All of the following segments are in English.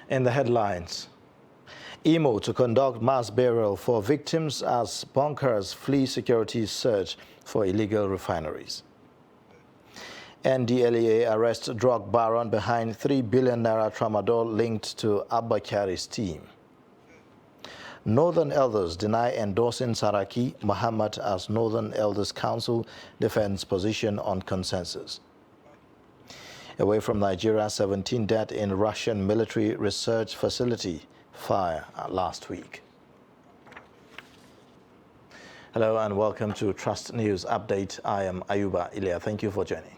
In the headlines, Imo to conduct mass burial for victims as bunkers flee security search for illegal refineries. NDLEA arrests drug baron behind 3 billion naira tramadol linked to Abba Kyari's team. Northern elders deny endorsing Saraki Mohammed as Northern Elders Council defends position on consensus. Away from Nigeria, 17 dead in Russian military research facility fire last week. Hello and welcome to Trust News Update. I am Ayuba Ilya. Thank you for joining.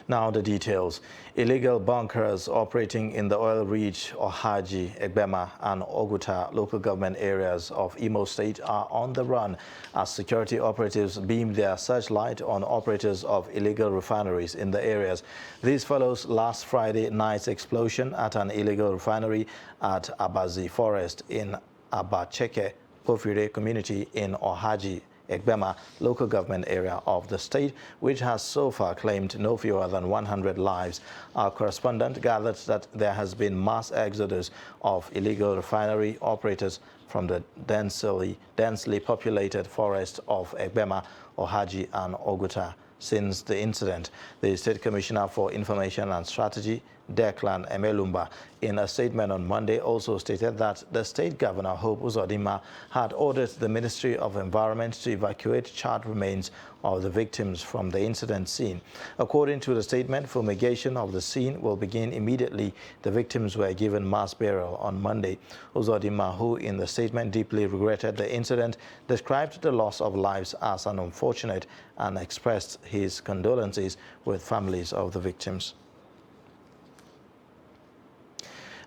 Now the details. Illegal bunkers operating in the oil-rich Ohaji, Egbema and Oguta local government areas of Imo State are on the run as security operatives beam their searchlight on operators of illegal refineries in the areas. This follows last Friday night's explosion at an illegal refinery at Abazi Forest in Abacheke, Pofire community in Ohaji, Egbema local government area of the state, which has so far claimed no fewer than 100 lives. Our correspondent gathered that there has been mass exodus of illegal refinery operators from the densely populated forest of Egbema, Ohaji and Oguta since the incident. The State Commissioner for Information and Strategy, Declan Emelumba, in a statement on Monday also stated that the state governor, Hope Uzodinma, had ordered the Ministry of Environment to evacuate charred remains of the victims from the incident scene. According to the statement, fumigation of the scene will begin immediately. The victims were given mass burial on Monday. Uzodinma, who in the statement deeply regretted the incident, described the loss of lives as an unfortunate and expressed his condolences with families of the victims.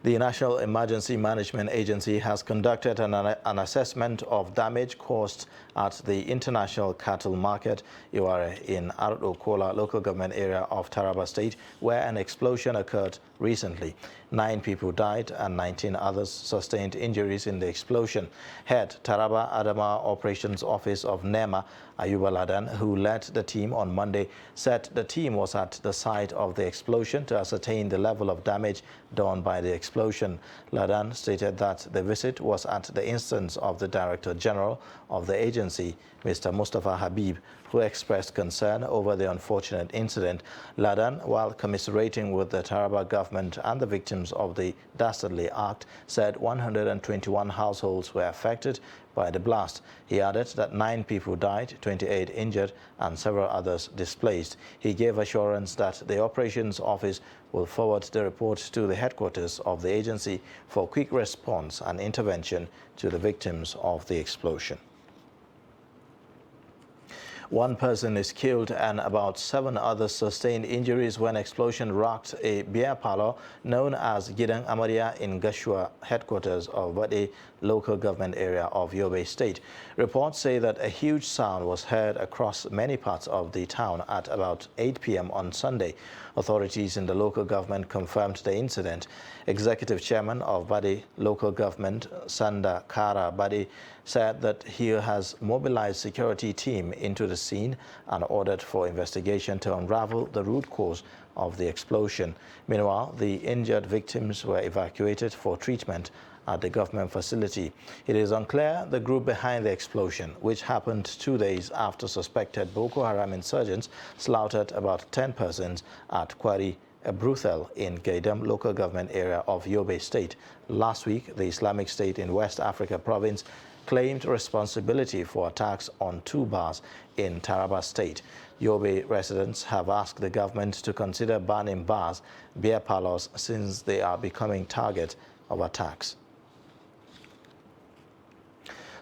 The National Emergency Management Agency has conducted an assessment of damage caused at the International Cattle Market, Iware, in Ardo-Kola local government area of Taraba State, where an explosion occurred recently. 9 people died and 19 others sustained injuries in the explosion. Head Taraba Adama Operations Office of NEMA, Ayuba Ladan, who led the team on Monday, said the team was at the site of the explosion to ascertain the level of damage done by the explosion. Ladan stated that the visit was at the instance of the Director General of the agency, Mr. Mustafa Habib, who expressed concern over the unfortunate incident. Ladan, while commiserating with the Taraba government and the victims of the dastardly act, said 121 households were affected by the blast. He added that 9 people died, 28 injured, and several others displaced. He gave assurance that the Operations Office will forward the report to the headquarters of the agency for quick response and intervention to the victims of the explosion. 1 person is killed and about 7 others sustained injuries when explosion rocked a beer parlor known as Gidang Amaria in Gashua, headquarters of Bade local government area of Yobe State. Reports say that a huge sound was heard across many parts of the town at about 8 p.m. on Sunday. Authorities in the local government confirmed the incident. Executive Chairman of Bade local government, Sanda Kara Bade, said that he has mobilized security team into the scene and ordered for investigation to unravel the root cause of the explosion. Meanwhile, the injured victims were evacuated for treatment at the government facility. It is unclear the group behind the explosion, which happened 2 days after suspected Boko Haram insurgents slaughtered about 10 persons at Kwari Bruthel in Gaidam local government area of Yobe State. Last week, the Islamic State in West Africa province claimed responsibility for attacks on 2 bars in Taraba State. Yobe residents have asked the government to consider banning bars, beer parlors, since they are becoming target of attacks.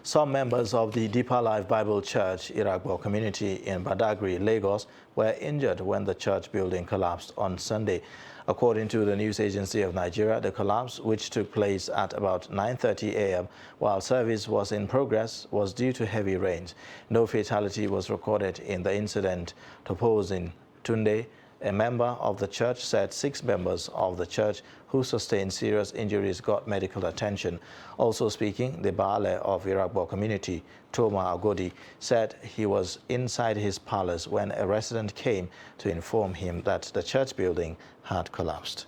Some members of the Deeper Life Bible Church, Iragbo community in Badagry, Lagos, were injured when the church building collapsed on Sunday. According to the news agency of Nigeria, the collapse, which took place at about 9:30 a.m. while service was in progress, was due to heavy rains. No fatality was recorded in the incident. Topozin Tunde, A member of the church said 6 members of the church who sustained serious injuries got medical attention. Also speaking, the Bala of Iraqbo community, Toma Agodi, said he was inside his palace when a resident came to inform him that the church building had collapsed.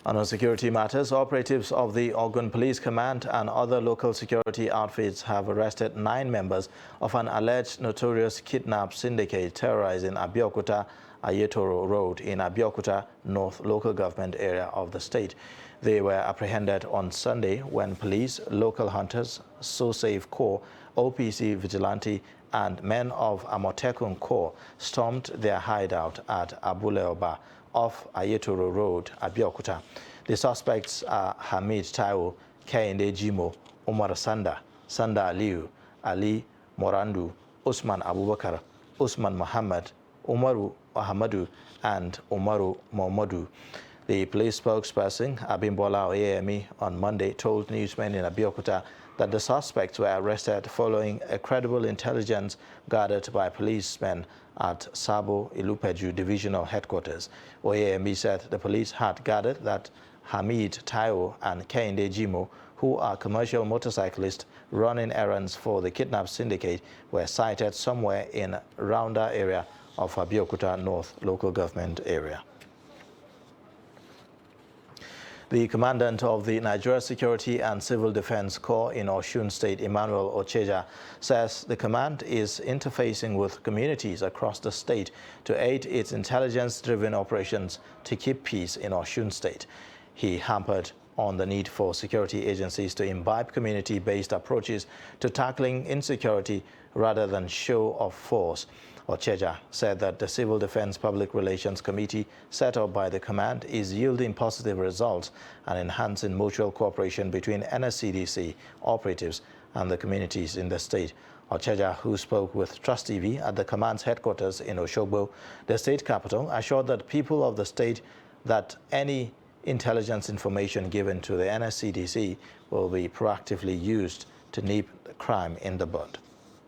On security matters, operatives of the Ogun Police Command and other local security outfits have arrested 9 members of an alleged notorious kidnap syndicate terrorizing Abeokuta Ayetoro Road in Abeokuta North local government area of the state. They were apprehended on Sunday when police, local hunters, So Safe Corps, OPC Vigilante and men of Amotekun Corps stormed their hideout at Abuleoba off Ayetoro Road, Abeokuta. The suspects are Hamid Taiwo, Kehinde Jimo, Umar Sanda Aliyu, Ali Morandu, Usman Abubakar, Usman Mohammed, Umaru Ahmadu, and Umaru Mohammadu. The police spokesperson, Abimbola Oyeyemi, on Monday told newsmen in Abeokuta that the suspects were arrested following a credible intelligence gathered by policemen at Sabo Ilupeju Divisional Headquarters. Oyeyemi said the police had gathered that Hamid Taiwo and Kehinde Jimo, who are commercial motorcyclists running errands for the kidnap syndicate, were sighted somewhere in Rounder area of Abeokuta North local government area. The commandant of the Nigeria Security and Civil Defense Corps in Osun State, Emmanuel Ocheja, says the command is interfacing with communities across the state to aid its intelligence-driven operations to keep peace in Osun State. He hammered on the need for security agencies to imbibe community-based approaches to tackling insecurity rather than show of force. Ocheja said that the Civil Defense Public Relations Committee set up by the command is yielding positive results and enhancing mutual cooperation between NSCDC operatives and the communities in the state. Ocheja, who spoke with Trust TV at the command's headquarters in Oshogbo, the state capital, assured that people of the state that any intelligence information given to the NSCDC will be proactively used to nip the crime in the bud.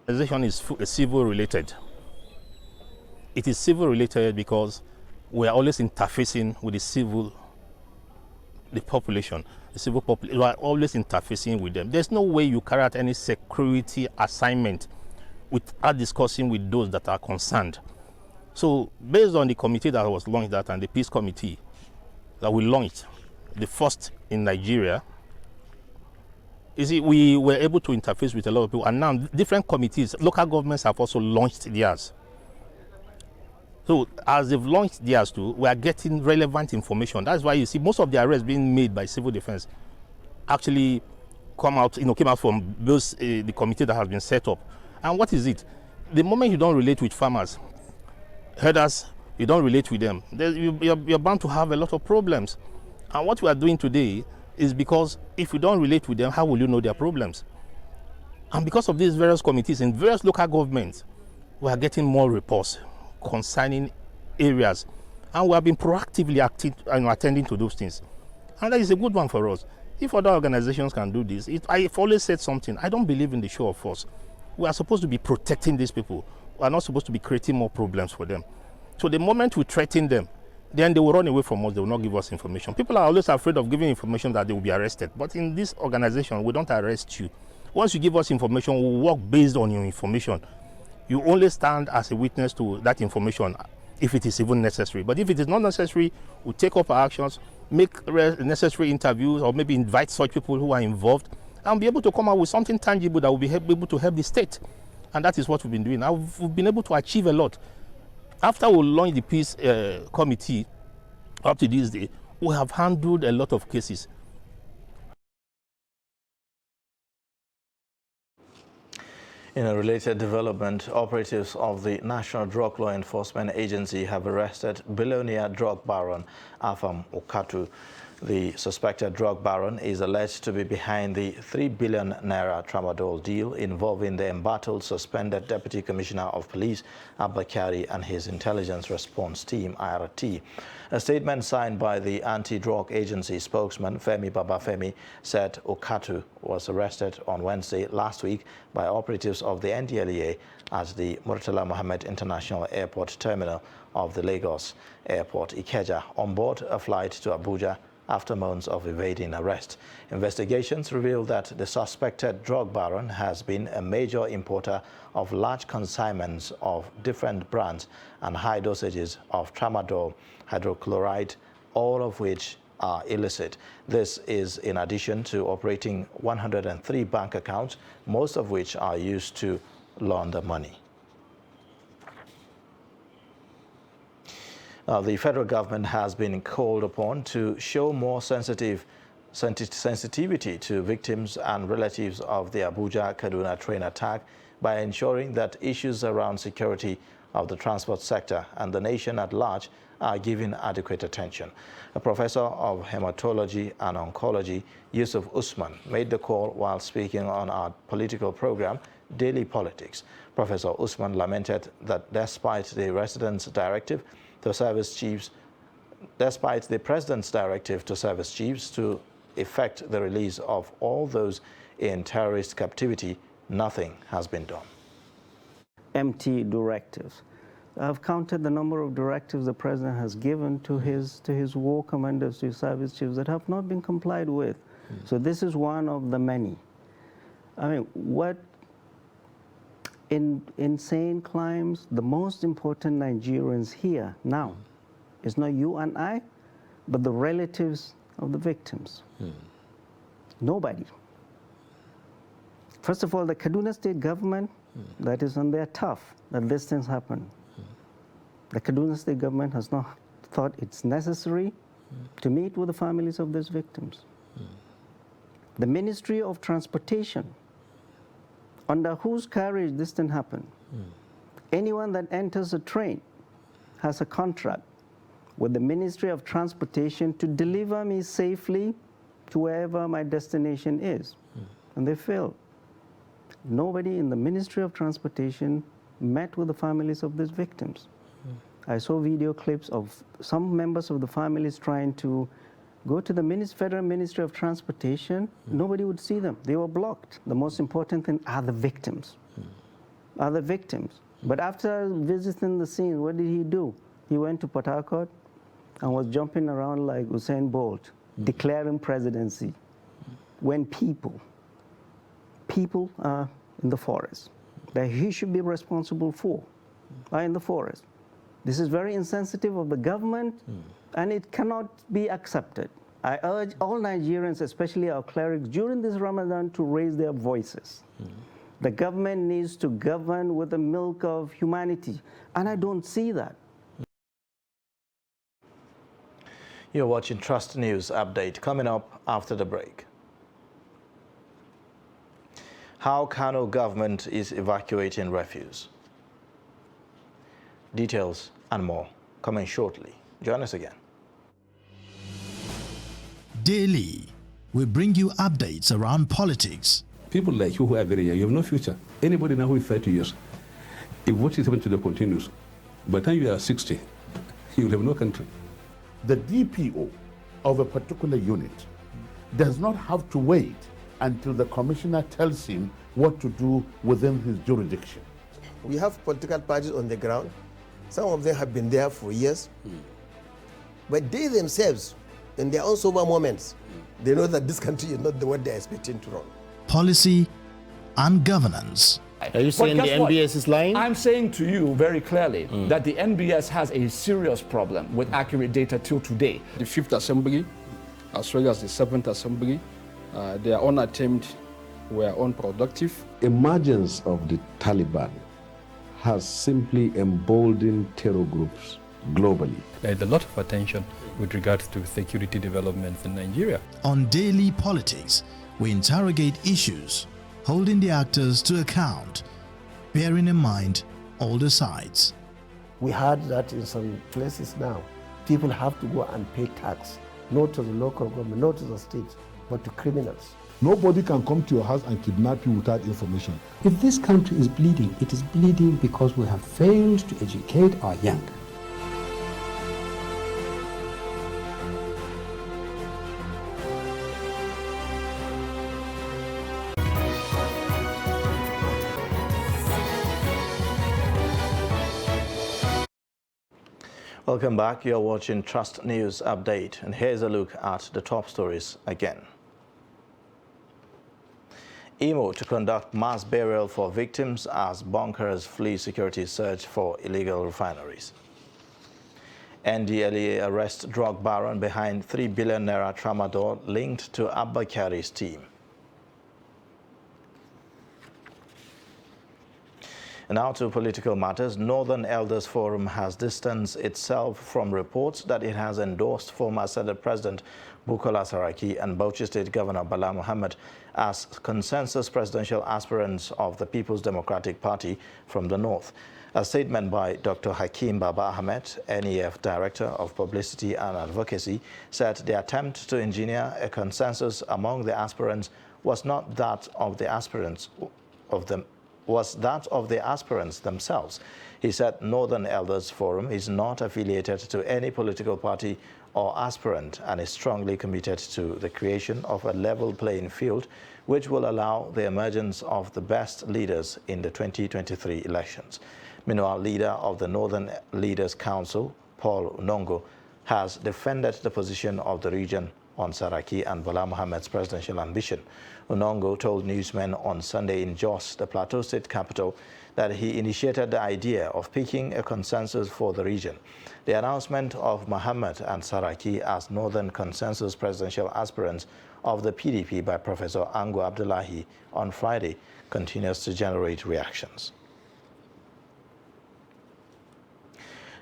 The organization is civil related. It is civil related because we are always interfacing with the population. The civil population, we are always interfacing with them. There's no way you carry out any security assignment without discussing with those that are concerned. So based on the committee that was launched and the peace committee that we launched, the first in Nigeria, you see, we were able to interface with a lot of people, and now different committees, local governments have also launched theirs. So as they've launched theirs too, we are getting relevant information. That's why you see most of the arrests being made by civil defense actually came out from those the committee that has been set up. And what is it? The moment you don't relate with farmers, herders, you don't relate with them, you're bound to have a lot of problems. And what we are doing today is because if you don't relate with them, how will you know their problems? And because of these various committees in various local governments, we are getting more reports concerning areas, and we have been proactively attending to those things, and that is a good one for us. If other organizations can do this, I've always said something, I don't believe in the show of force. We are supposed to be protecting these people. We are not supposed to be creating more problems for them. So the moment we threaten them, then they will run away from us, they will not give us information. People are always afraid of giving information that they will be arrested, but in this organization we don't arrest you. Once you give us information, we will work based on your information. You only stand as a witness to that information if it is even necessary. But if it is not necessary, we'll take up our actions, make necessary interviews, or maybe invite such people who are involved, and be able to come out with something tangible that will be able to help the state. And that is what we've been doing. Now, we've been able to achieve a lot. After we launched the peace committee, up to this day, we have handled a lot of cases. In a related development, operatives of the National Drug Law Enforcement Agency have arrested billionaire drug baron Afam Okatu. The suspected drug baron is alleged to be behind the 3 billion naira tramadol deal involving the embattled suspended Deputy Commissioner of Police, Abba Kyari, and his intelligence response team, IRT. A statement signed by the anti-drug agency spokesman, Femi Babafemi, said Okatu was arrested on Wednesday last week by operatives of the NDLEA at the Murtala Mohammed International Airport terminal of the Lagos Airport, Ikeja, on board a flight to Abuja after months of evading arrest. Investigations reveal that the suspected drug baron has been a major importer of large consignments of different brands and high dosages of tramadol, hydrochloride, all of which are illicit. This is in addition to operating 103 bank accounts, most of which are used to launder money. The federal government has been called upon to show more sensitivity to victims and relatives of the Abuja-Kaduna train attack by ensuring that issues around security of the transport sector and the nation at large are given adequate attention. A professor of hematology and oncology, Yusuf Usman, made the call while speaking on our political program, Daily Politics. Professor Usman lamented that despite the President's directive to service chiefs to effect the release of all those in terrorist captivity, nothing has been done. Empty directives. I've counted the number of directives the President has given to his war commanders, to his service chiefs, that have not been complied with. So this is one of the many. I mean, what in insane crimes, the most important Nigerians here now is not you and I, but the relatives of the victims. Nobody. First of all, the Kaduna State government, that is on their tough that these things happen. The Kaduna State government has not thought it's necessary to meet with the families of these victims. The Ministry of Transportation, under whose carriage this thing happened. Anyone that enters a train has a contract with the Ministry of Transportation to deliver me safely to wherever my destination is. And they failed. Nobody in the Ministry of Transportation met with the families of these victims. I saw video clips of some members of the families trying to go to the Federal Ministry of Transportation. Nobody would see them. They were blocked. The most important thing are the victims. Are the victims. But after visiting the scene, what did he do? He went to Port Harcourt and was jumping around like Usain Bolt, declaring presidency, when people are in the forest that he should be responsible for, are in the forest. This is very insensitive of the government, and it cannot be accepted. I urge all Nigerians, especially our clerics, during this Ramadan to raise their voices. The government needs to govern with the milk of humanity, and I don't see that. You're watching Trust News Update, coming up after the break. How Kano government is evacuating refuse. Details and more coming shortly. Join us again. Daily, we bring you updates around politics. People like you who are very young, you have no future. Anybody now who is 30 years, if what is happening to the continues, by the time you are 60, you will have no country. The DPO of a particular unit does not have to wait until the commissioner tells him what to do within his jurisdiction. We have political parties on the ground. Some of them have been there for years. But they themselves, in their own sober moments, they know that this country is not the one they're expecting to run. Policy and governance. Are you saying the NBS is lying? I'm saying to you very clearly that the NBS has a serious problem with accurate data till today. The 5th Assembly, as well as the 7th Assembly, their own attempt were unproductive. Emergence of the Taliban has simply emboldened terror groups globally. There is a lot of attention with regards to security developments in Nigeria. On Daily Politics, we interrogate issues, holding the actors to account, bearing in mind all the sides. We heard that in some places now, people have to go and pay tax not to the local government, not to the state, but to criminals. Nobody can come to your house and kidnap you without information. If this country is bleeding, it is bleeding because we have failed to educate our young. Welcome back. You're watching Trust News Update, and here's a look at the top stories again. Imo to conduct mass burial for victims as bunkers flee security search for illegal refineries. NDLEA arrests drug baron behind 3 billion naira tramadol linked to Abba Kyari's team. And now to political matters. Northern Elders Forum has distanced itself from reports that it has endorsed former Senate President Bukola Saraki and Bauchi State Governor Bala Mohammed as consensus presidential aspirants of the People's Democratic Party from the North. A statement by Dr. Hakeem Baba Ahmed, NEF Director of Publicity and Advocacy, said the attempt to engineer a consensus among the aspirants was not that of the aspirants themselves. He said Northern Elders Forum is not affiliated to any political party or aspirant and is strongly committed to the creation of a level playing field which will allow the emergence of the best leaders in the 2023 elections. Meanwhile, leader of the Northern Leaders Council, Paul Unongo, has defended the position of the region on Saraki and Bala Mohammed's presidential ambition. Unongo told newsmen on Sunday in Jos, the Plateau State capital, that he initiated the idea of picking a consensus for the region. The announcement of Mohammed and Saraki as Northern Consensus presidential aspirants of the PDP by Professor Ango Abdullahi on Friday continues to generate reactions.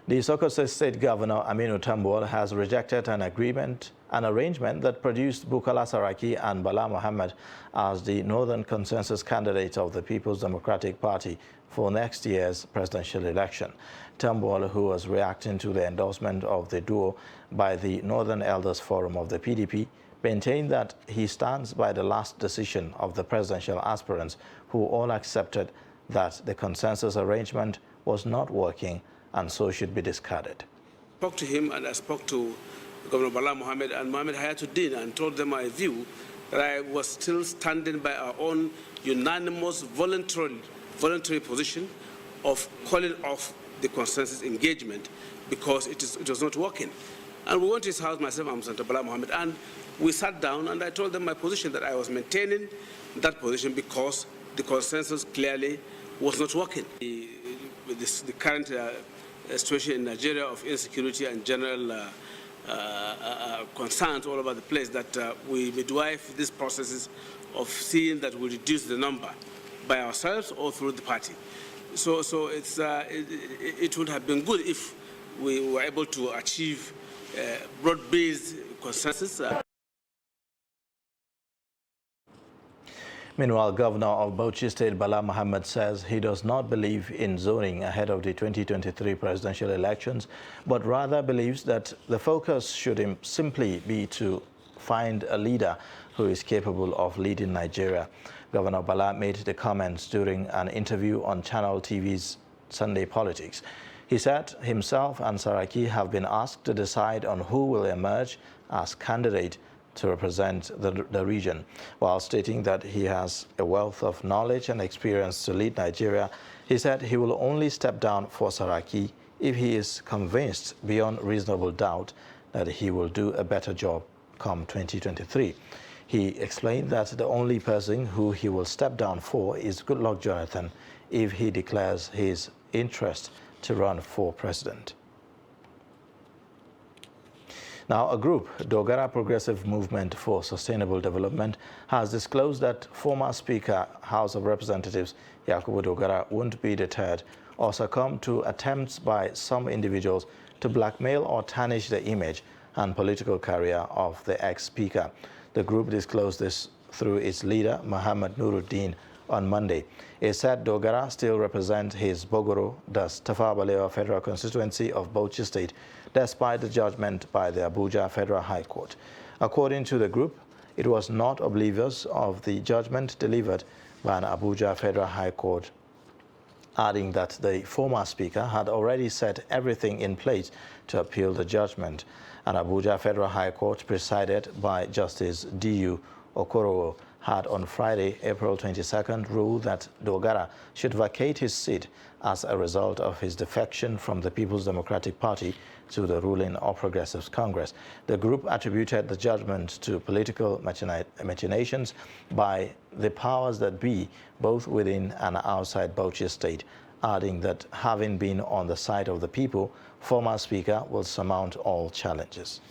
The Sokoto State Governor Aminu Tambuwal has rejected an arrangement that produced Bukola Saraki and Bala Mohammed as the Northern Consensus candidates of the People's Democratic Party for next year's presidential election. Tambuwal, who was reacting to the endorsement of the duo by the Northern Elders Forum of the PDP, maintained that he stands by the last decision of the presidential aspirants, who all accepted that the consensus arrangement was not working and so should be discarded. I spoke to him and I spoke to Governor Bala Mohammed and Mohammed Hayatuddin and told them my view that I was still standing by our own unanimous voluntary position of calling off the consensus engagement because it was not working. And we went to his house, myself and Senator Bala Mohammed, and we sat down and I told them my position, that I was maintaining that position because the consensus clearly was not working. With the current situation in Nigeria of insecurity and general concerns all over the place, that we midwife these processes of seeing that we reduce the number by ourselves or through the party. So it would have been good if we were able to achieve broad-based consensus. Meanwhile, Governor of Bauchi State Bala Mohammed says he does not believe in zoning ahead of the 2023 presidential elections, but rather believes that the focus should simply be to find a leader who is capable of leading Nigeria. Governor Bala made the comments during an interview on Channel TV's Sunday Politics. He said himself and Saraki have been asked to decide on who will emerge as candidate to represent the region. While stating that he has a wealth of knowledge and experience to lead Nigeria, he said he will only step down for Saraki if he is convinced beyond reasonable doubt that he will do a better job come 2023. He explained that the only person who he will step down for is Goodluck Jonathan if he declares his interest to run for president. Now, a group, Dogara Progressive Movement for Sustainable Development, has disclosed that former Speaker, House of Representatives Yakubu Dogara won't be deterred or succumb to attempts by some individuals to blackmail or tarnish the image and political career of the ex-speaker. The group disclosed this through its leader, Mohammed Nuruddin, on Monday. It said Dogara still represents his Bogoro, thus Tafawa Balewa Federal Constituency of Bauchi State, despite the judgment by the Abuja Federal High Court. According to the group, it was not oblivious of the judgment delivered by an Abuja Federal High Court, adding that the former speaker had already set everything in place to appeal the judgment. An Abuja Federal High Court presided by Justice D.U. Okorowo had on Friday, April 22nd, ruled that Dogara should vacate his seat as a result of his defection from the People's Democratic Party to the ruling All Progressives Congress. The group attributed the judgment to political machinations by the powers that be, both within and outside Bauchi State, adding that having been on the side of the people, former Speaker will surmount all challenges.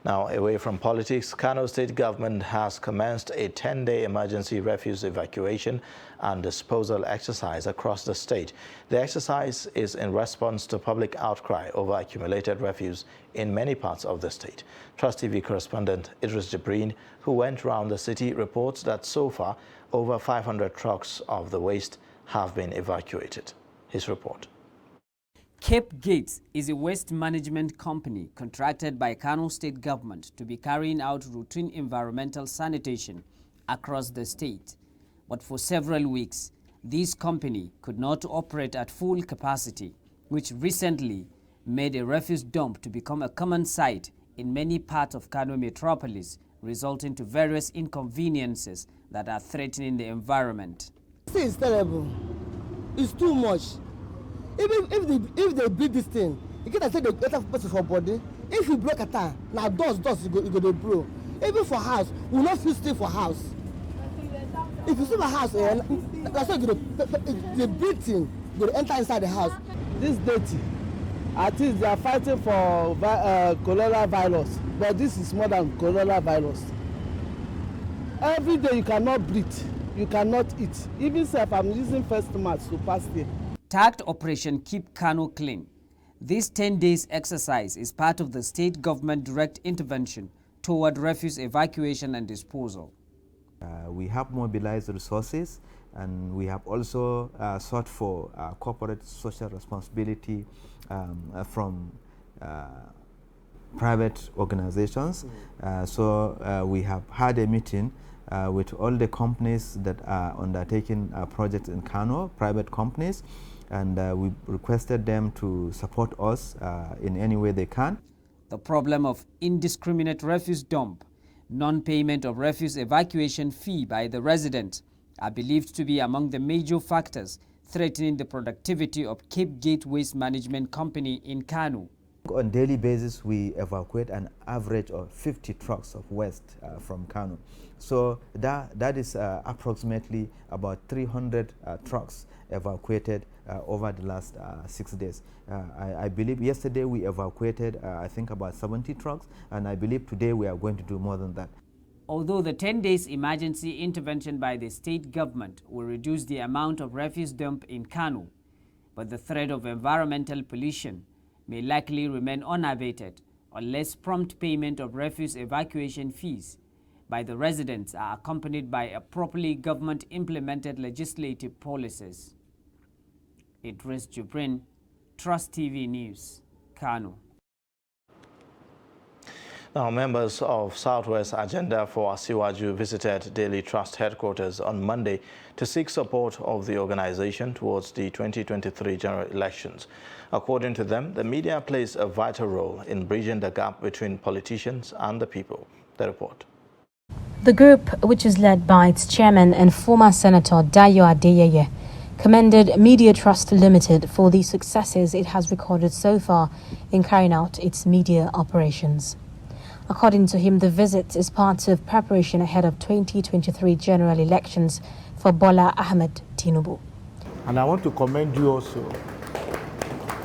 Now, away from politics, Kano State government has commenced a 10-day emergency refuse evacuation and disposal exercise across the state. The exercise is in response to public outcry over accumulated refuse in many parts of the state. Trust TV correspondent Idris Jibrin, who went around the city, reports that so far over 500 trucks of the waste have been evacuated. His report. Cape Gates is a waste management company contracted by Kano State government to be carrying out routine environmental sanitation across the state. But for several weeks, this company could not operate at full capacity, which recently made a refuse dump to become a common sight in many parts of Kano metropolis, resulting to various inconveniences that are threatening the environment. This is terrible. It's too much. Even if they build this thing, you can say they get a person for body. If you break a tire, now dust you go to blow. Even for house, we not feel stay for house. If you see my house, that's why the big thing will enter inside the house. This dirty, at least they are fighting for coronavirus, but this is more than coronavirus. Every day you cannot breathe, you cannot eat. Even if I'm using first mask to pass there. Tagged Operation Keep Kano Clean. This 10 days exercise is part of the state government direct intervention toward refuse evacuation and disposal. We have mobilized resources, and we have also sought for corporate social responsibility from private organizations. So we have had a meeting with all the companies that are undertaking projects in Kano, private companies, and we requested them to support us in any way they can. The problem of indiscriminate refuse dump, non-payment of refuse evacuation fee by the residents are believed to be among the major factors threatening the productivity of Cape Gate Waste Management Company in Kano. On a daily basis, we evacuate an average of 50 trucks of waste from Kano. So that is approximately about 300 trucks evacuated over the last 6 days. I believe yesterday we evacuated, I think, about 70 trucks, and I believe today we are going to do more than that. Although the 10 days emergency intervention by the state government will reduce the amount of refuse dump in Kano, but the threat of environmental pollution may likely remain unabated unless prompt payment of refuse evacuation fees by the residents are accompanied by a properly government-implemented legislative policies. Idris Jibrin, Trust TV News, Kano. Now, members of Southwest Agenda for Asiwaju visited Daily Trust headquarters on Monday to seek support of the organization towards the 2023 general elections. According to them, the media plays a vital role in bridging the gap between politicians and the people. The report. The group, which is led by its chairman and former Senator Dayo Adeyeye, commended Media Trust Limited for the successes it has recorded so far in carrying out its media operations. According to him, the visit is part of preparation ahead of 2023 general elections for Bala Ahmed Tinubu. And I want to commend you also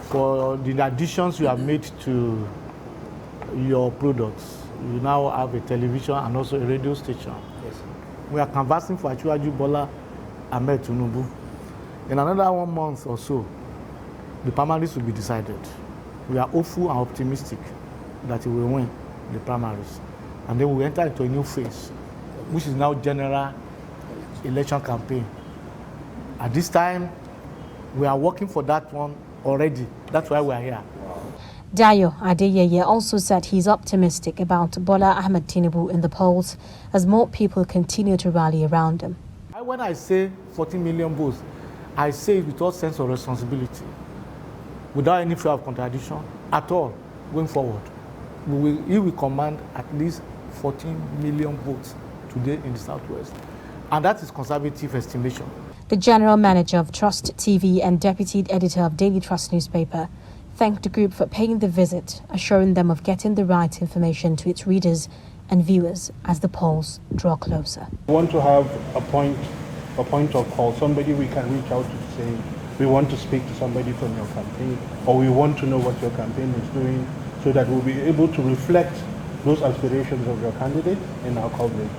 for the additions you have made to your products. You now have a television and also a radio station. Yes. We are canvassing for Asiwaju Bala Ahmed Tinubu. In another 1 month or so, the primaries will be decided. We are hopeful and optimistic that he will win the primaries. And then we enter into a new phase which is now general election campaign. At this time, we are working for that one already. That's why we are here. Dayo Adeyeye also said he's optimistic about Bala Ahmed Tinubu in the polls as more people continue to rally around him. When I say 14 million votes, I say it with all sense of responsibility, without any fear of contradiction at all going forward. He will command at least 14 million votes today in the Southwest. And that is conservative estimation. The general manager of Trust TV and deputy editor of Daily Trust newspaper thanked the group for paying the visit, assuring them of getting the right information to its readers and viewers as the polls draw closer. We want to have a point of call, somebody we can reach out to say, we want to speak to somebody from your campaign, or we want to know what your campaign is doing, so that we'll be able to reflect those aspirations of your candidate in our coverage.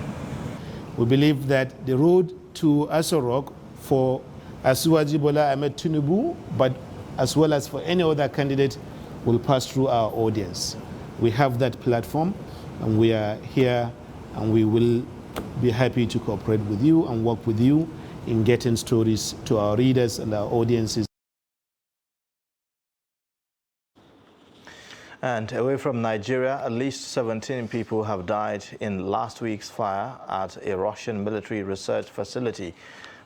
We believe that the road to Aso Rock for Asiwaju Bala Ahmed Tinubu, but as well as for any other candidate, will pass through our audience. We have that platform, and we are here, and we will be happy to cooperate with you and work with you in getting stories to our readers and our audiences. And away from Nigeria, at least 17 people have died in last week's fire at a Russian military research facility.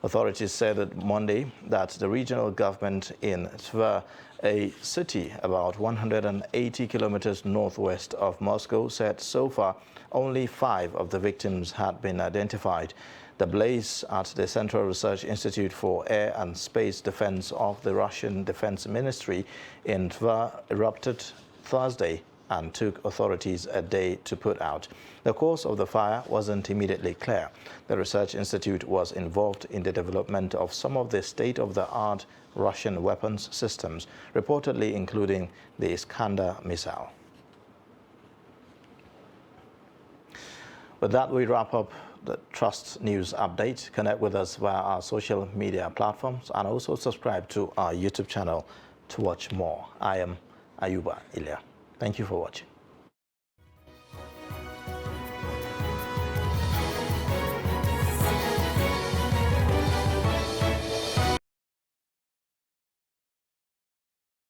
Authorities said that Monday that the regional government in Tver, a city about 180 kilometers northwest of Moscow, said so far only 5 of the victims had been identified. The blaze at the Central Research Institute for Air and Space Defense of the Russian Defense Ministry in Tver erupted Thursday and took authorities a day to put out. The cause of the fire wasn't immediately clear. The research institute was involved in the development of some of the state-of-the-art Russian weapons systems, reportedly including the Iskander missile. With that, we wrap up the Trust News Update. Connect with us via our social media platforms and also subscribe to our YouTube channel to watch more. I am Ayuba Ilya. Thank you for watching.